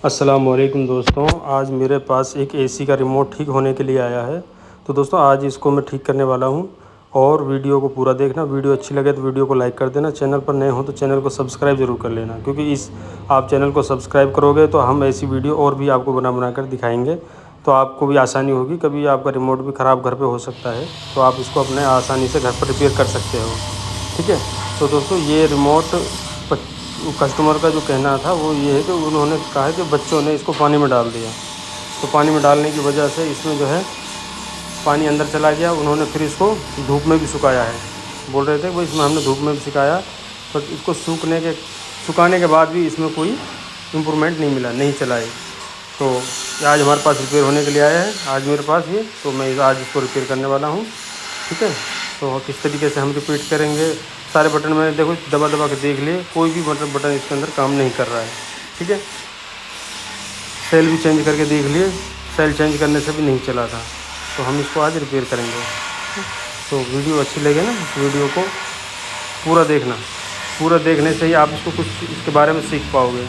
अस्सलामुअलैकुम दोस्तों, आज मेरे पास एक एसी का रिमोट ठीक होने के लिए आया है। तो दोस्तों आज इसको मैं ठीक करने वाला हूं और वीडियो को पूरा देखना। वीडियो अच्छी लगे तो वीडियो को लाइक कर देना। चैनल पर नए हो तो चैनल को सब्सक्राइब ज़रूर कर लेना, क्योंकि आप चैनल को सब्सक्राइब करोगे तो हम ऐसी वीडियो और भी आपको बना कर दिखाएँगे, तो आपको भी आसानी होगी। कभी आपका रिमोट भी ख़राब घर पर हो सकता है, तो आप इसको अपने आसानी से घर पर रिपेयर कर सकते हो। ठीक है, तो दोस्तों ये रिमोट कस्टमर का जो कहना था वो ये है कि उन्होंने कहा है कि बच्चों ने इसको पानी में डाल दिया, तो पानी में डालने की वजह से इसमें जो है पानी अंदर चला गया। उन्होंने फिर इसको धूप में भी सुखाया है। बोल रहे थे कि भाई इसमें हमने धूप में भी सुखाया, पर इसको सुखाने के बाद भी इसमें कोई इम्प्रूवमेंट नहीं मिला, नहीं चला है। तो आज हमारे पास रिपेयर होने के लिए आया है, आज मेरे पास ये, तो मैं आज इसको रिपेयर करने वाला हूँ। ठीक है, तो किस तरीके से हम रिपीट करेंगे। सारे बटन मैंने देखो दबा के देख लिए, कोई भी बटन इसके अंदर काम नहीं कर रहा है। ठीक है, सेल भी चेंज करके देख लिए, सेल चेंज करने से भी नहीं चला था। तो हम इसको आज रिपेयर करेंगे। तो वीडियो अच्छी लगे ना, वीडियो को पूरा देखना। पूरा देखने से ही आप इसको कुछ इसके बारे में सीख पाओगे।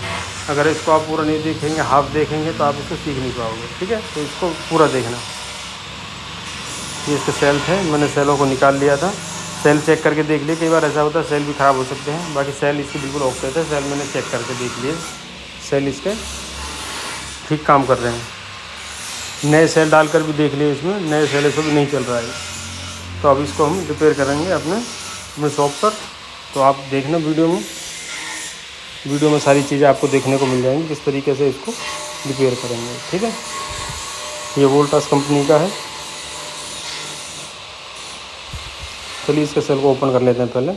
अगर इसको आप पूरा नहीं देखेंगे, हाफ देखेंगे, तो आप इसको सीख नहीं पाओगे। ठीक है, तो इसको पूरा देखना। ये इसके सेल थे, मैंने सेलों को निकाल लिया था। सेल चेक करके देख लिए, कई बार ऐसा होता है सेल भी ख़राब हो सकते हैं। बाकी सेल इसके बिल्कुल ओके थे। सेल मैंने चेक करके देख लिए, सेल इसके ठीक काम कर रहे हैं। नए सेल डालकर भी देख लिए, इसमें नए सेल से भी नहीं चल रहा है। तो अब इसको हम रिपेयर करेंगे अपने शॉप पर। तो आप देखना वीडियो में सारी चीज़ें आपको देखने को मिल जाएंगी, किस तरीके से इसको रिपेयर करेंगे। ठीक है, ये वोल्टास कंपनी का है। चलिए इसके सेल को ओपन कर लेते हैं पहले।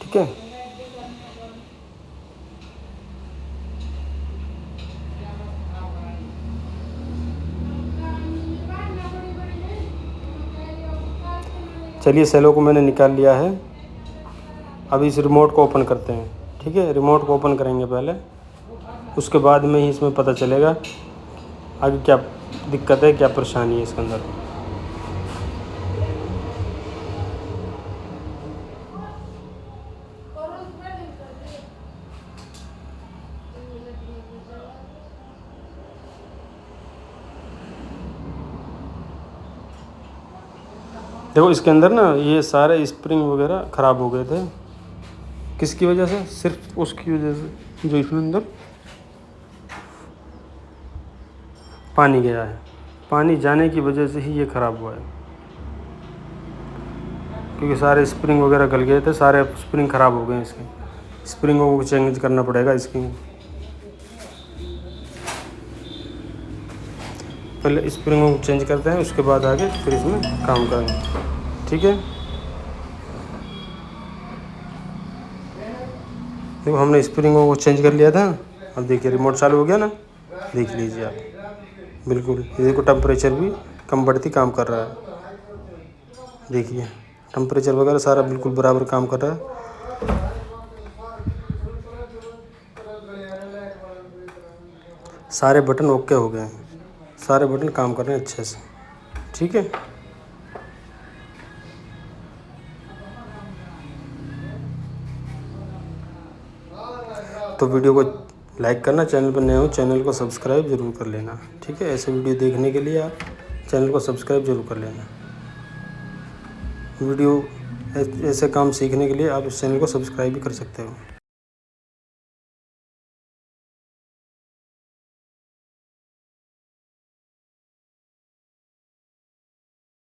ठीक है, चलिए सेलों को मैंने निकाल लिया है। अब इस रिमोट को ओपन करते हैं। ठीक है, रिमोट को ओपन करेंगे पहले, उसके बाद में ही इसमें पता चलेगा आगे क्या दिक्कत है, क्या परेशानी है इसके अंदर। देखो इसके अंदर ना ये सारे स्प्रिंग वगैरह ख़राब हो गए थे। किसकी वजह से? सिर्फ उसकी वजह से जो इसमें अंदर पानी गया है। पानी जाने की वजह से ही ये ख़राब हुआ है, क्योंकि सारे स्प्रिंग वगैरह गल गए थे, सारे स्प्रिंग ख़राब हो गए हैं। इसके स्प्रिंगों को चेंज करना पड़ेगा। इसकी पहले स्प्रिंगों को चेंज करते हैं, उसके बाद आगे फिर इसमें काम करेंगे। ठीक है, देखो हमने स्प्रिंगों को चेंज कर लिया था। अब देखिए रिमोट चालू हो गया ना, देख लीजिए आप। बिल्कुल ये देखो टेम्परेचर भी कम बढ़ती काम कर रहा है। देखिए टेम्परेचर वगैरह सारा बिल्कुल बराबर काम कर रहा है। सारे बटन ओके हो गए हैं, सारे बटन काम कर रहे हैं अच्छे से। ठीक है, तो वीडियो को लाइक करना, चैनल पर नए हो चैनल को सब्सक्राइब ज़रूर कर लेना। ठीक है, ऐसे वीडियो देखने के लिए आप चैनल को सब्सक्राइब ज़रूर कर लेना। वीडियो ऐसे काम सीखने के लिए आप इस चैनल को सब्सक्राइब भी कर सकते हो।